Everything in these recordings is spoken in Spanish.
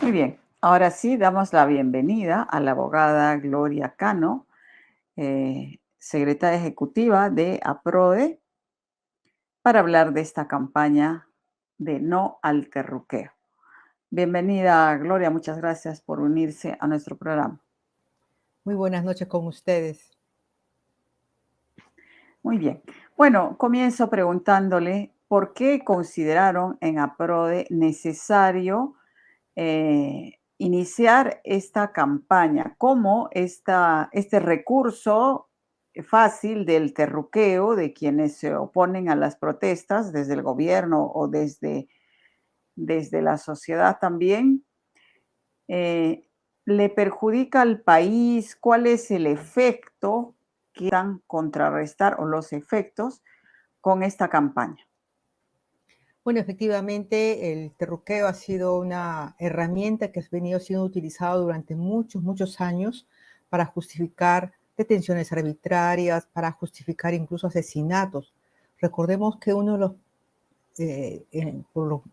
Muy bien, ahora sí damos la bienvenida a la abogada Gloria Cano, secretaria ejecutiva de APRODE, para hablar de esta campaña de no al terruqueo. Bienvenida, Gloria, muchas gracias por unirse a nuestro programa. Muy buenas noches con ustedes. Muy bien. Bueno, comienzo preguntándole por qué consideraron en APRODE necesario iniciar esta campaña, cómo este recurso fácil del terruqueo de quienes se oponen a las protestas desde el gobierno o desde la sociedad también, eh, le perjudica al país, cuál es el efecto que dan contrarrestar o los efectos con esta campaña. Bueno, efectivamente, el terruqueo ha sido una herramienta que ha venido siendo utilizada durante muchos años para justificar detenciones arbitrarias, para justificar incluso asesinatos. Recordemos que uno de los,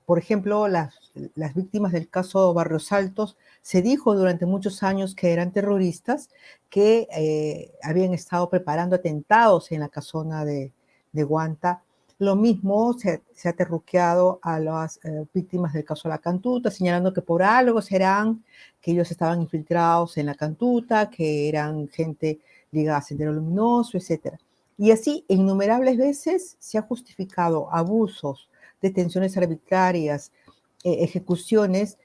por ejemplo, las víctimas del caso Barrios Altos, se dijo durante muchos años que eran terroristas que habían estado preparando atentados en la casona de Guanta. Lo mismo se ha terruqueado a las víctimas del caso de la Cantuta, señalando que por algo serán que ellos estaban infiltrados en la Cantuta, que eran gente ligada a Sendero Luminoso, etc. Y así, innumerables veces se ha justificado abusos, detenciones arbitrarias, ejecuciones,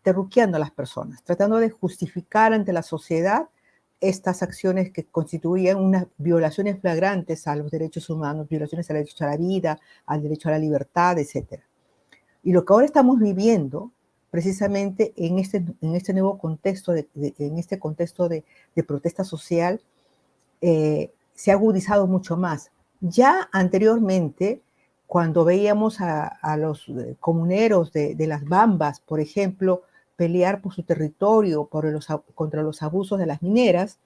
terruqueando a las personas, tratando de justificar ante la sociedad estas acciones que constituían unas violaciones flagrantes a los derechos humanos, violaciones al derecho a la vida, al derecho a la libertad, etc. Y lo que ahora estamos viviendo, precisamente en este nuevo contexto, en este contexto de protesta social, se ha agudizado mucho más. Ya anteriormente, cuando veíamos a los comuneros de las Bambas, por ejemplo, pelear por su territorio, contra los abusos de las mineras,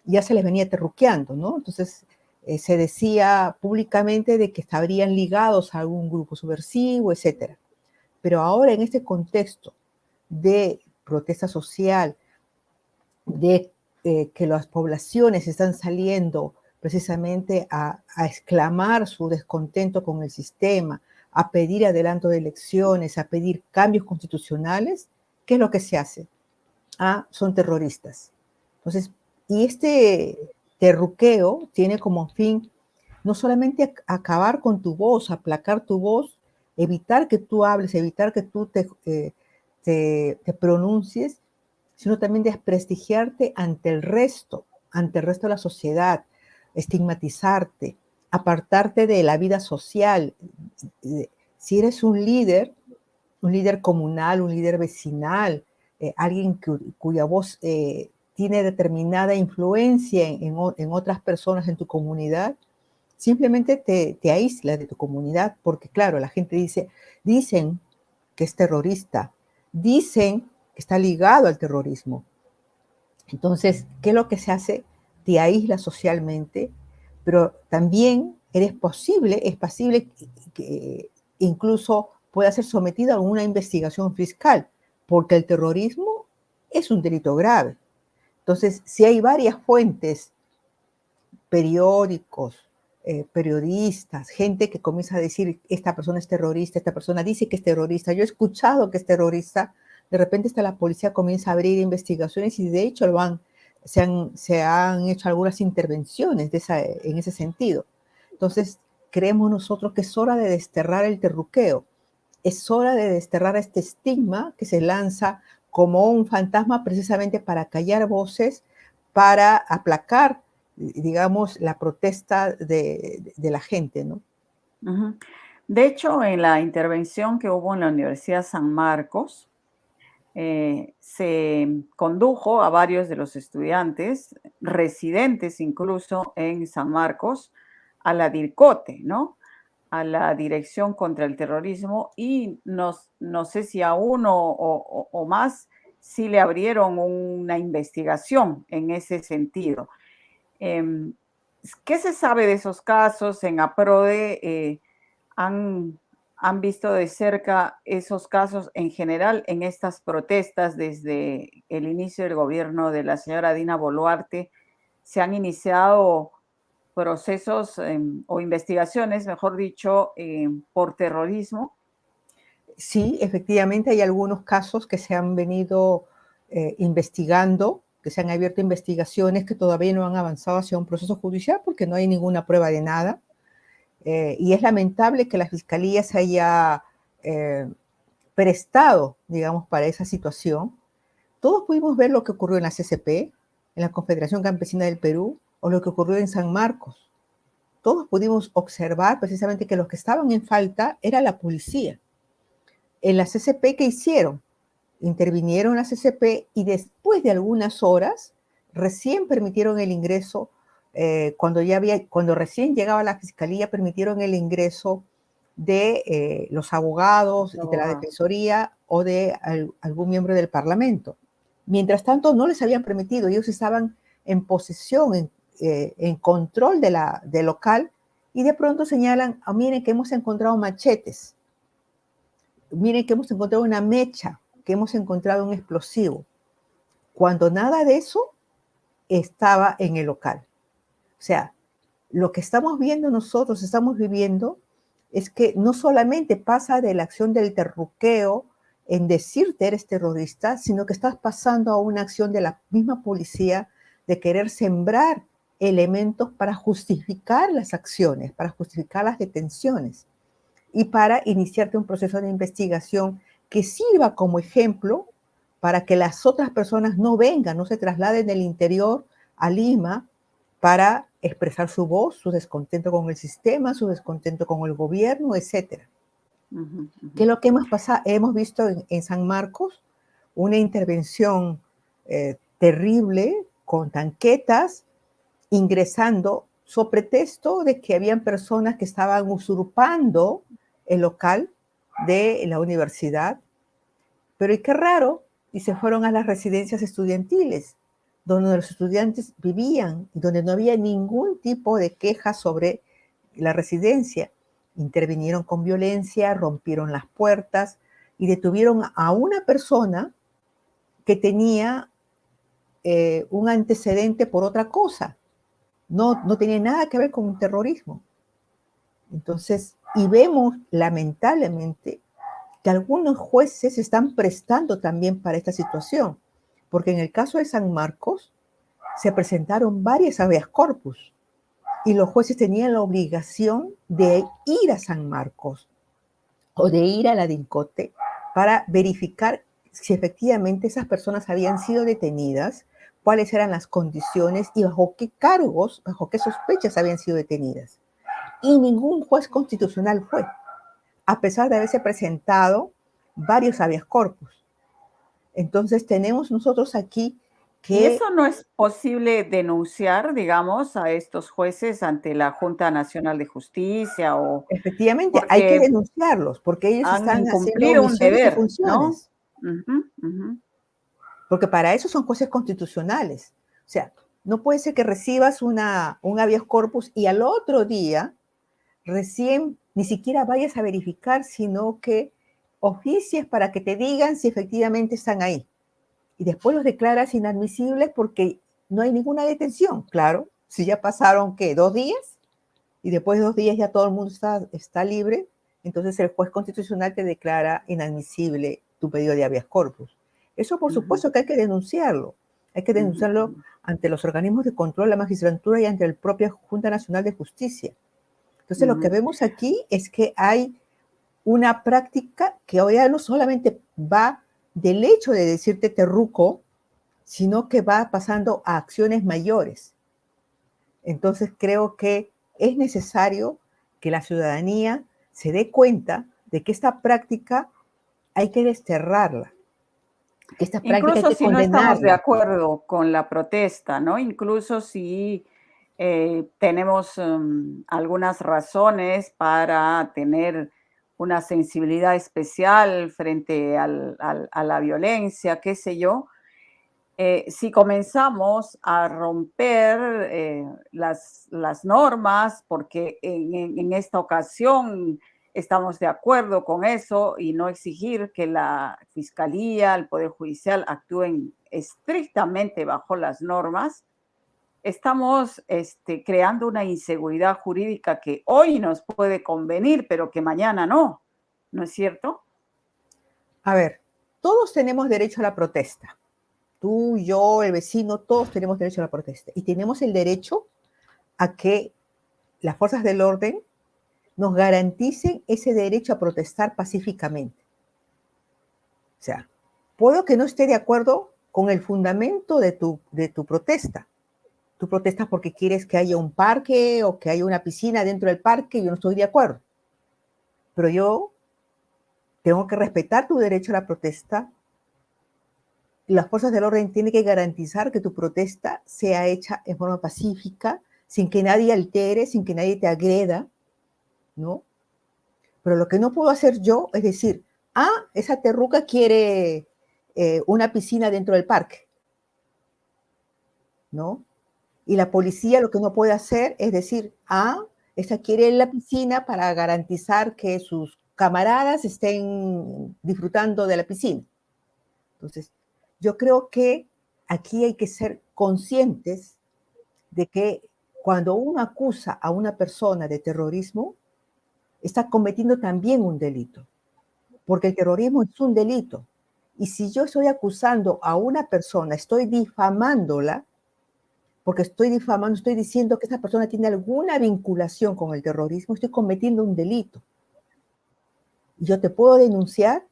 ya se les venía terruqueando, ¿no? Entonces se decía públicamente de que estarían ligados a algún grupo subversivo, etcétera. Pero ahora en este contexto de protesta social, de que las poblaciones están saliendo precisamente a exclamar su descontento con el sistema, a pedir adelanto de elecciones, a pedir cambios constitucionales, ¿qué es lo que se hace? Son terroristas. Entonces, y este terruqueo tiene como fin no solamente acabar con tu voz, aplacar tu voz, evitar que tú hables, evitar que tú te pronuncies, sino también desprestigiarte ante el resto de la sociedad, estigmatizarte, apartarte de la vida social. Si eres un líder comunal, un líder vecinal, alguien cuya voz tiene determinada influencia en otras personas en tu comunidad, simplemente te aíslas de tu comunidad porque, claro, la gente dicen que es terrorista, dicen que está ligado al terrorismo. Entonces, ¿qué es lo que se hace? Te aíslas socialmente, pero también es pasible que incluso pueda ser sometido a una investigación fiscal, porque el terrorismo es un delito grave. Entonces, si hay varias fuentes, periódicos, periodistas, gente que comienza a decir, esta persona es terrorista, esta persona dice que es terrorista, yo he escuchado que es terrorista, de repente hasta la policía comienza a abrir investigaciones y de hecho se han hecho algunas intervenciones en ese sentido. Entonces, creemos nosotros que es hora de desterrar el terruqueo, es hora de desterrar este estigma que se lanza como un fantasma precisamente para callar voces, para aplacar, digamos, la protesta de la gente, ¿no? Ujú. De hecho, en la intervención que hubo en la Universidad San Marcos, se condujo a varios de los estudiantes, residentes incluso en San Marcos, a la DIRCOTE, ¿no? A la Dirección contra el Terrorismo, y no sé si a uno o más sí le abrieron una investigación en ese sentido. Em, ¿Qué se sabe de esos casos? En APRODE han han visto de cerca esos casos en general en estas protestas desde el inicio del gobierno de la señora Dina Boluarte. Se han iniciado procesos o investigaciones, mejor dicho, por terrorismo. Sí, efectivamente hay algunos casos que se han venido investigando, que se han abierto investigaciones que todavía no han avanzado hacia un proceso judicial porque no hay ninguna prueba de nada. Y es lamentable que la Fiscalía se haya prestado, digamos, para esa situación. Todos pudimos ver lo que ocurrió en la CCP, en la Confederación Campesina del Perú, o lo que ocurrió en San Marcos. Todos pudimos observar precisamente que los que estaban en falta era la policía. En la CCP, ¿qué hicieron? Intervinieron la CCP y después de algunas horas recién permitieron el ingreso, cuando recién llegaba la Fiscalía, permitieron el ingreso de los abogados y de la Defensoría o de algún miembro del Parlamento. Mientras tanto, no les habían permitido, ellos estaban en posesión, en control del local, y de pronto señalan, miren que hemos encontrado machetes, miren que hemos encontrado una mecha, que hemos encontrado un explosivo, cuando nada de eso estaba en el local. O sea, lo que estamos viendo nosotros, estamos viviendo, es que no solamente pasa de la acción del terruqueo en decirte eres terrorista, sino que estás pasando a una acción de la misma policía de querer sembrar elementos para justificar las acciones, para justificar las detenciones y para iniciarte un proceso de investigación que sirva como ejemplo para que las otras personas no vengan, no se trasladen del interior a Lima para expresar su voz, su descontento con el sistema, su descontento con el gobierno, etc. ¿Qué es lo que hemos visto en San Marcos? Una intervención terrible con tanquetas ingresando so pretexto de que habían personas que estaban usurpando el local de la universidad. Pero y qué raro, y se fueron a las residencias estudiantiles, donde los estudiantes vivían y donde no había ningún tipo de queja sobre la residencia. Intervinieron con violencia, rompieron las puertas y detuvieron a una persona que tenía un antecedente por otra cosa. No tenía nada que ver con un terrorismo. Entonces, y vemos lamentablemente que algunos jueces se están prestando también para esta situación, porque en el caso de San Marcos se presentaron varias habeas corpus y los jueces tenían la obligación de ir a San Marcos o de ir a la DINCOTE para verificar si efectivamente esas personas habían sido detenidas, cuáles eran las condiciones y bajo qué cargos, bajo qué sospechas habían sido detenidas. Y ningún juez constitucional fue, a pesar de haberse presentado varios habeas corpus. Entonces tenemos nosotros aquí ¿Y que eso no es posible denunciar, digamos, a estos jueces ante la Junta Nacional de Justicia o efectivamente hay que porque denunciarlos, porque ellos han están haciendo incumplido un omisiones de deber, ¿no? funciones, Ujú, ujú. porque para eso son jueces constitucionales. O sea, no puede ser que recibas un habeas corpus y al otro día recién ni siquiera vayas a verificar, sino que oficies para que te digan si efectivamente están ahí. Y después los declaras inadmisibles porque no hay ninguna detención. Claro, si ya pasaron, ¿qué? 2 días, y después de 2 días ya todo el mundo está libre, entonces el juez constitucional te declara inadmisible tu pedido de habeas corpus. Eso por Ujú, supuesto que hay que ujú, denunciarlo ujú. ante los organismos de control de la magistratura y ante la propia Junta Nacional de Justicia. Entonces lo que Ujú. vemos aquí es que hay una práctica que hoy ya no solamente va del hecho de decirte terruco, sino que va pasando a acciones mayores. Entonces creo que es necesario que la ciudadanía se dé cuenta de que esta práctica hay que desterrarla, que esta práctica hay Incluso que si no estamos de condenarla. acuerdo con la protesta, ¿no? Incluso si tenemos algunas razones para tener una sensibilidad especial frente a la violencia, qué sé yo, si comenzamos a romper las normas, porque en esta ocasión estamos de acuerdo con eso y no exigir que la Fiscalía, el Poder Judicial actúen estrictamente bajo las normas, estamos creando una inseguridad jurídica que hoy nos puede convenir, pero que mañana no, ¿no es cierto? A ver, todos tenemos derecho a la protesta. Tú, yo, el vecino, todos tenemos derecho a la protesta. Y tenemos el derecho a que las fuerzas del orden nos garanticen ese derecho a protestar pacíficamente. O sea, puedo que no esté de acuerdo con el fundamento de tu protesta. Tú protestas porque quieres que haya un parque o que haya una piscina dentro del parque y yo no estoy de acuerdo. Pero yo tengo que respetar tu derecho a la protesta. Las fuerzas del orden tienen que garantizar que tu protesta sea hecha en forma pacífica, sin que nadie altere, sin que nadie te agreda, ¿no? Pero lo que no puedo hacer yo es decir, esa terruca quiere una piscina dentro del parque, ¿no? Y la policía lo que no puede hacer es decir, esa quiere la piscina para garantizar que sus camaradas estén disfrutando de la piscina. Entonces, yo creo que aquí hay que ser conscientes de que cuando uno acusa a una persona de terrorismo, está cometiendo también un delito, porque el terrorismo es un delito. Y si yo estoy acusando a una persona, estoy difamándola, porque estoy difamando, estoy diciendo que esa persona tiene alguna vinculación con el terrorismo, estoy cometiendo un delito. Y yo te puedo denunciar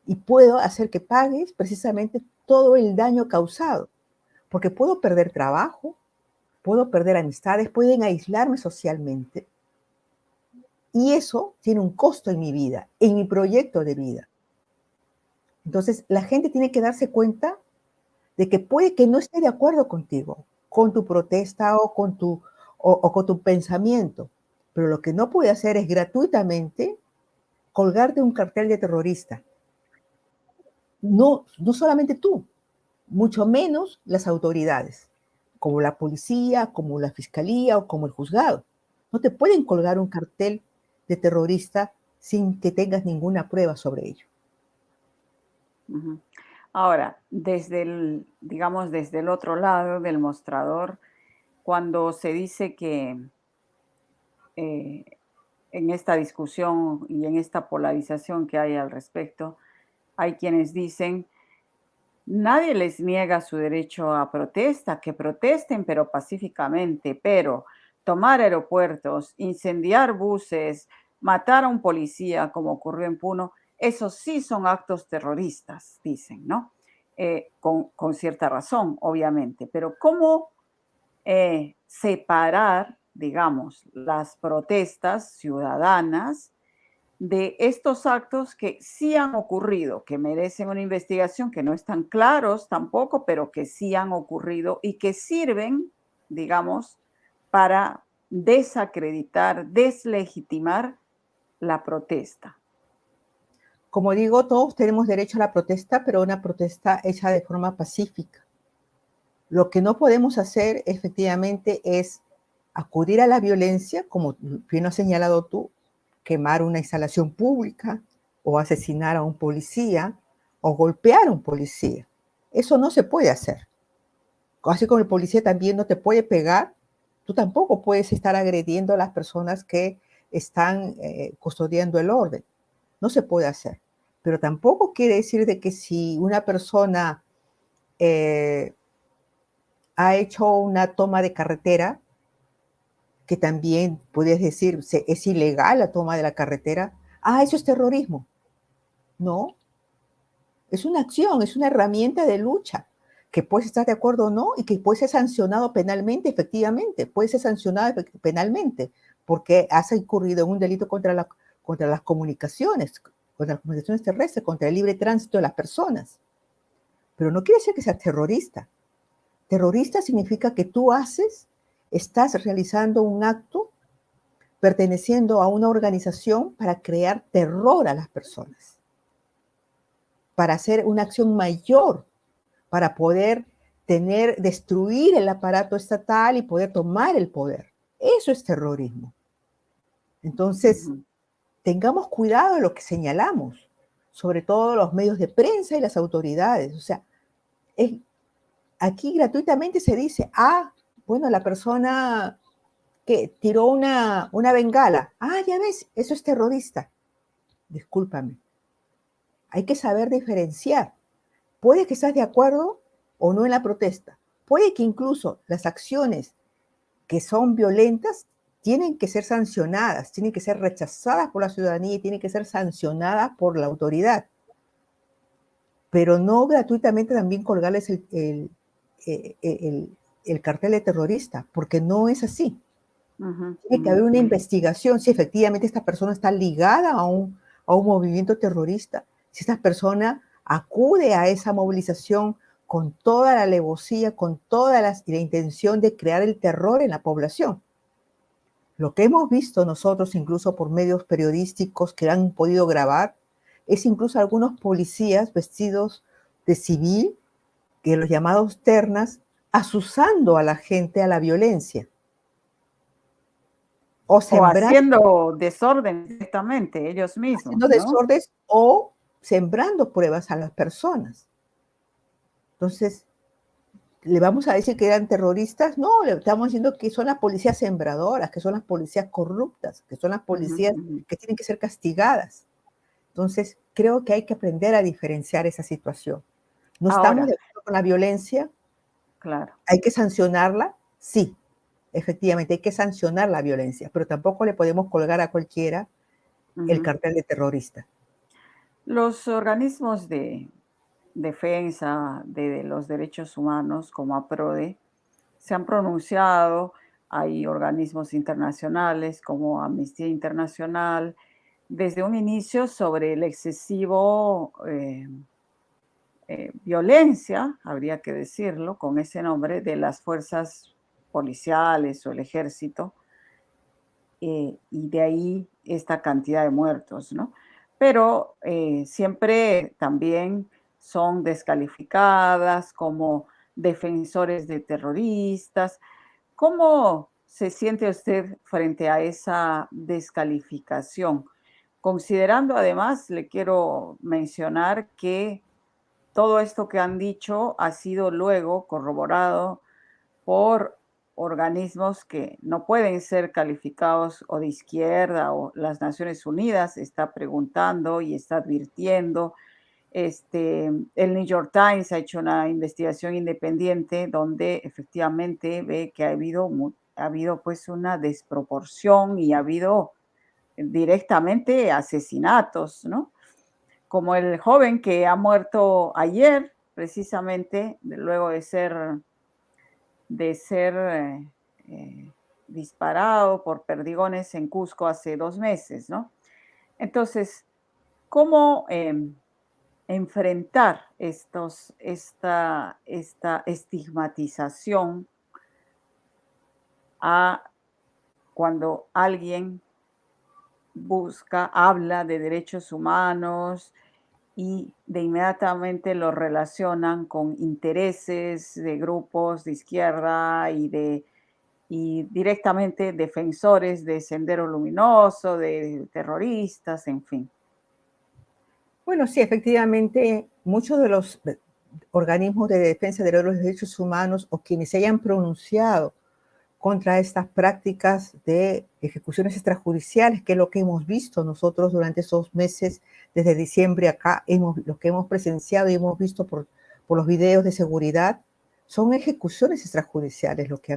y puedo hacer que pagues precisamente todo el daño causado, porque puedo perder trabajo, puedo perder amistades, pueden aislarme socialmente. Y eso tiene un costo en mi vida, en mi proyecto de vida. Entonces, la gente tiene que darse cuenta de que puede que no esté de acuerdo contigo, con tu protesta o con tu pensamiento, pero lo que no puede hacer es gratuitamente colgarte un cartel de terrorista. No, no solamente tú, mucho menos las autoridades, como la policía, como la fiscalía o como el juzgado. No te pueden colgar un cartel de terrorista sin que tengas ninguna prueba sobre ello. Uh-huh. Ahora, digamos, desde el otro lado del mostrador, cuando se dice que en esta discusión y en esta polarización que hay al respecto, hay quienes dicen, nadie les niega su derecho a protesta, que protesten, pero pacíficamente, pero tomar aeropuertos, incendiar buses, matar a un policía, como ocurrió en Puno, esos sí son actos terroristas, dicen, ¿no? Con cierta razón, obviamente, pero ¿cómo separar, digamos, las protestas ciudadanas de estos actos que sí han ocurrido, que merecen una investigación, que no están claros tampoco, pero que sí han ocurrido y que sirven, digamos, para desacreditar, deslegitimar la protesta? Como digo, todos tenemos derecho a la protesta, pero una protesta hecha de forma pacífica. Lo que no podemos hacer efectivamente es acudir a la violencia, como bien has señalado tú, quemar una instalación pública o asesinar a un policía o golpear a un policía. Eso no se puede hacer. Así como el policía también no te puede pegar, tú tampoco puedes estar agrediendo a las personas que están custodiando el orden. No se puede hacer. Pero tampoco quiere decir de que si una persona ha hecho una toma de carretera, que también puedes decir, es ilegal la toma de la carretera, eso es terrorismo. No, es una acción, es una herramienta de lucha, que puedes estar de acuerdo o no, y que puede ser sancionado penalmente, efectivamente, puede ser sancionado penalmente, porque has incurrido en un delito contra las comunicaciones terrestres, contra el libre tránsito de las personas. Pero no quiere decir que seas terrorista. Terrorista significa que estás realizando un acto perteneciendo a una organización para crear terror a las personas, para hacer una acción mayor, para poder destruir el aparato estatal y poder tomar el poder. Eso es terrorismo. Entonces, tengamos cuidado de lo que señalamos, sobre todo los medios de prensa y las autoridades. O sea, aquí gratuitamente se dice, bueno, la persona que tiró una bengala, ya ves, eso es terrorista. Discúlpame, hay que saber diferenciar. Puede que estés de acuerdo o no en la protesta. Puede que incluso las acciones que son violentas tienen que ser sancionadas, tienen que ser rechazadas por la ciudadanía y tienen que ser sancionadas por la autoridad. Pero no gratuitamente también colgarles el cartel de terrorista, porque no es así. Tiene que haber una investigación si efectivamente esta persona está ligada a un movimiento terrorista, si esta persona acude a esa movilización con toda la alevosía, con toda la intención de crear el terror en la población. Lo que hemos visto nosotros, incluso por medios periodísticos que han podido grabar, es incluso algunos policías vestidos de civil, que los llamados ternas, asusando a la gente a la violencia. O haciendo desorden directamente ellos mismos. Haciendo desórdenes o sembrando pruebas a las personas. Entonces, ¿le vamos a decir que eran terroristas? No, le estamos diciendo que son las policías sembradoras, que son las policías corruptas, que son las policías que tienen que ser castigadas. Entonces, creo que hay que aprender a diferenciar esa situación. ¿No estamos de acuerdo con la violencia? Claro. ¿Hay que sancionarla? Sí, efectivamente, hay que sancionar la violencia, pero tampoco le podemos colgar a cualquiera el cartel de terrorista. Los organismos de defensa de los derechos humanos, como APRODE, se han pronunciado. Hay organismos internacionales como Amnistía Internacional, desde un inicio sobre el excesivo violencia, habría que decirlo, con ese nombre, de las fuerzas policiales o el ejército, y de ahí esta cantidad de muertos, ¿no? Pero siempre también son descalificadas como defensores de terroristas. ¿Cómo se siente usted frente a esa descalificación? Considerando además, le quiero mencionar que todo esto que han dicho ha sido luego corroborado por organismos que no pueden ser calificados o de izquierda, o las Naciones Unidas está preguntando y está advirtiendo. El New York Times ha hecho una investigación independiente donde efectivamente ve que ha habido pues una desproporción y ha habido directamente asesinatos, ¿no? Como el joven que ha muerto ayer, precisamente luego de ser disparado por perdigones en Cusco hace 2 meses, ¿no? Entonces, ¿cómo enfrentar esta estigmatización a cuando alguien habla de derechos humanos y de inmediatamente lo relacionan con intereses de grupos de izquierda y directamente defensores de Sendero Luminoso, de terroristas, en fin? Bueno, sí, efectivamente, muchos de los organismos de defensa de los derechos humanos o quienes se hayan pronunciado contra estas prácticas de ejecuciones extrajudiciales, que es lo que hemos visto nosotros durante esos meses, desde diciembre acá, lo que hemos presenciado y hemos visto por los videos de seguridad, son ejecuciones extrajudiciales lo que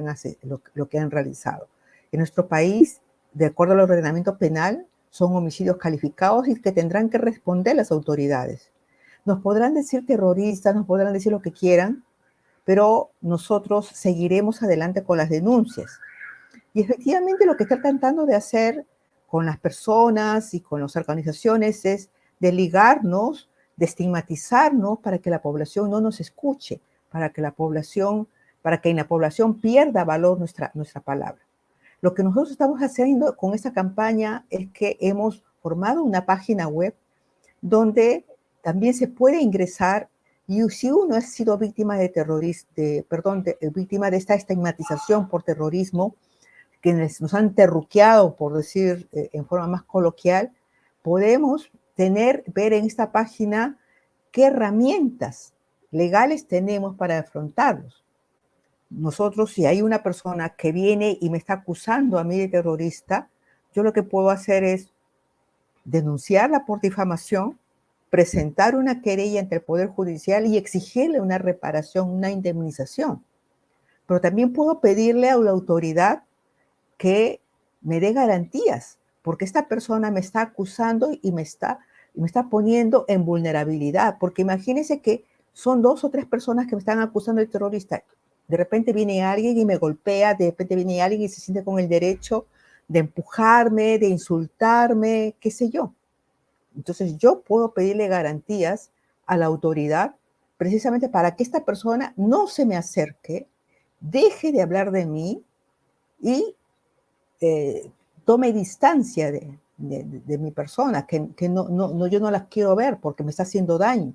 han realizado. En nuestro país, de acuerdo al ordenamiento penal, son homicidios calificados y que tendrán que responder las autoridades. Nos podrán decir terroristas, nos podrán decir lo que quieran, pero nosotros seguiremos adelante con las denuncias. Y efectivamente lo que está tratando de hacer con las personas y con las organizaciones es de ligarnos, de estigmatizarnos para que la población no nos escuche, para que en la población pierda valor nuestra palabra. Lo que nosotros estamos haciendo con esta campaña es que hemos formado una página web donde también se puede ingresar. Y si uno ha sido víctima víctima de esta estigmatización por terrorismo, quienes nos han terruqueado, por decir en forma más coloquial, podemos ver en esta página qué herramientas legales tenemos para afrontarlos. Nosotros, si hay una persona que viene y me está acusando a mí de terrorista, yo lo que puedo hacer es denunciarla por difamación, presentar una querella ante el Poder Judicial y exigirle una reparación, una indemnización. Pero también puedo pedirle a la autoridad que me dé garantías, porque esta persona me está acusando y me está poniendo en vulnerabilidad, porque imagínense que son 2 o 3 personas que me están acusando de terrorista. De repente viene alguien y me golpea, de repente viene alguien y se siente con el derecho de empujarme, de insultarme, qué sé yo. Entonces yo puedo pedirle garantías a la autoridad precisamente para que esta persona no se me acerque, deje de hablar de mí y tome distancia de mi persona, que yo no las quiero ver porque me está haciendo daño.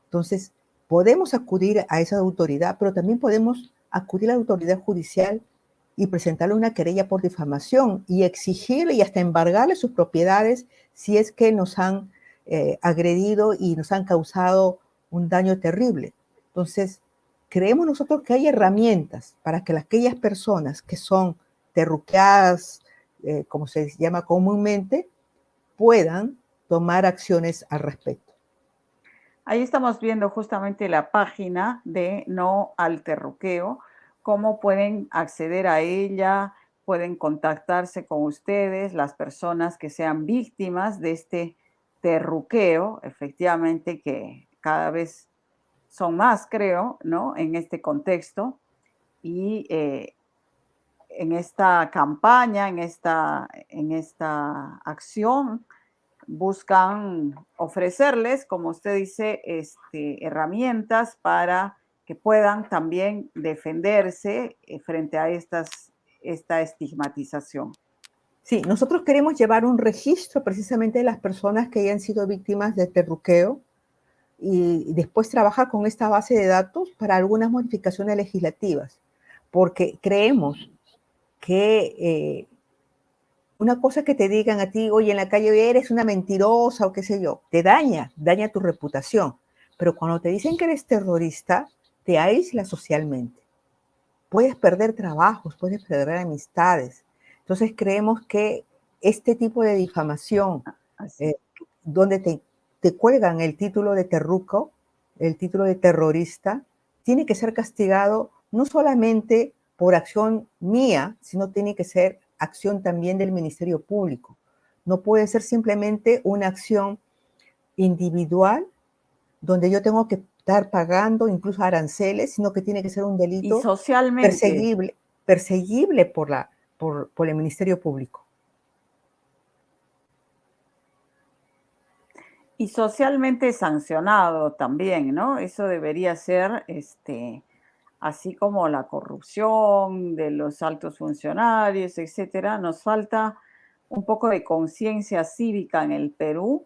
Entonces, podemos acudir a esa autoridad, pero también podemos acudir a la autoridad judicial y presentarle una querella por difamación y exigirle y hasta embargarle sus propiedades si es que nos han agredido y nos han causado un daño terrible. Entonces, creemos nosotros que hay herramientas para que aquellas personas que son terruqueadas, como se llama comúnmente, puedan tomar acciones al respecto. Ahí estamos viendo justamente la página de No al Terruqueo, cómo pueden acceder a ella, pueden contactarse con ustedes, las personas que sean víctimas de este terruqueo, efectivamente que cada vez son más, creo, ¿no? En este contexto y en esta campaña, en esta acción, buscan ofrecerles, como usted dice, herramientas para que puedan también defenderse frente a esta estigmatización. Sí, nosotros queremos llevar un registro precisamente de las personas que hayan sido víctimas de terruqueo y después trabajar con esta base de datos para algunas modificaciones legislativas, porque creemos que una cosa que te digan a ti, oye, en la calle eres una mentirosa o qué sé yo, te daña tu reputación. Pero cuando te dicen que eres terrorista, te aísla socialmente. Puedes perder trabajos, puedes perder amistades. Entonces creemos que este tipo de difamación, donde te cuelgan el título de terruco, el título de terrorista, tiene que ser castigado no solamente por acción mía, sino tiene que ser acción también del Ministerio Público. No puede ser simplemente una acción individual donde yo tengo que estar pagando incluso aranceles, sino que tiene que ser un delito y socialmente perseguible por el Ministerio Público. Y socialmente sancionado también, ¿no? Eso debería ser, así como la corrupción de los altos funcionarios, etcétera. Nos falta un poco de conciencia cívica en el Perú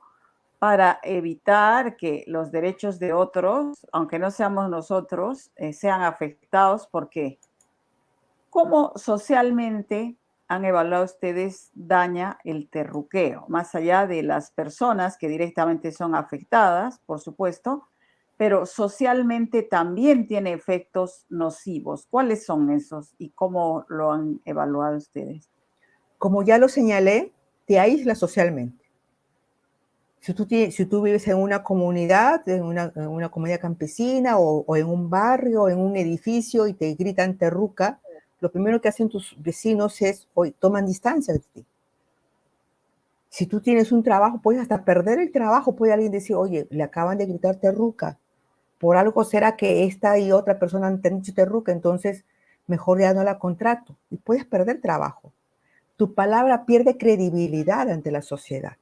para evitar que los derechos de otros, aunque no seamos nosotros, sean afectados, porque ¿cómo socialmente han evaluado ustedes daña el terruqueo? Más allá de las personas que directamente son afectadas, por supuesto, pero socialmente también tiene efectos nocivos. ¿Cuáles son esos y cómo lo han evaluado ustedes? Como ya lo señalé, te aísla socialmente. Si tú vives en una comunidad, en una comunidad campesina o en un barrio, en un edificio y te gritan terruca, lo primero que hacen tus vecinos es, hoy toman distancia de ti. Si tú tienes un trabajo, puedes hasta perder el trabajo, puede alguien decir, oye, le acaban de gritar terruca, por algo será que esta y otra persona te han dicho terruca, entonces mejor ya no la contrato y puedes perder trabajo. Tu palabra pierde credibilidad ante la sociedad.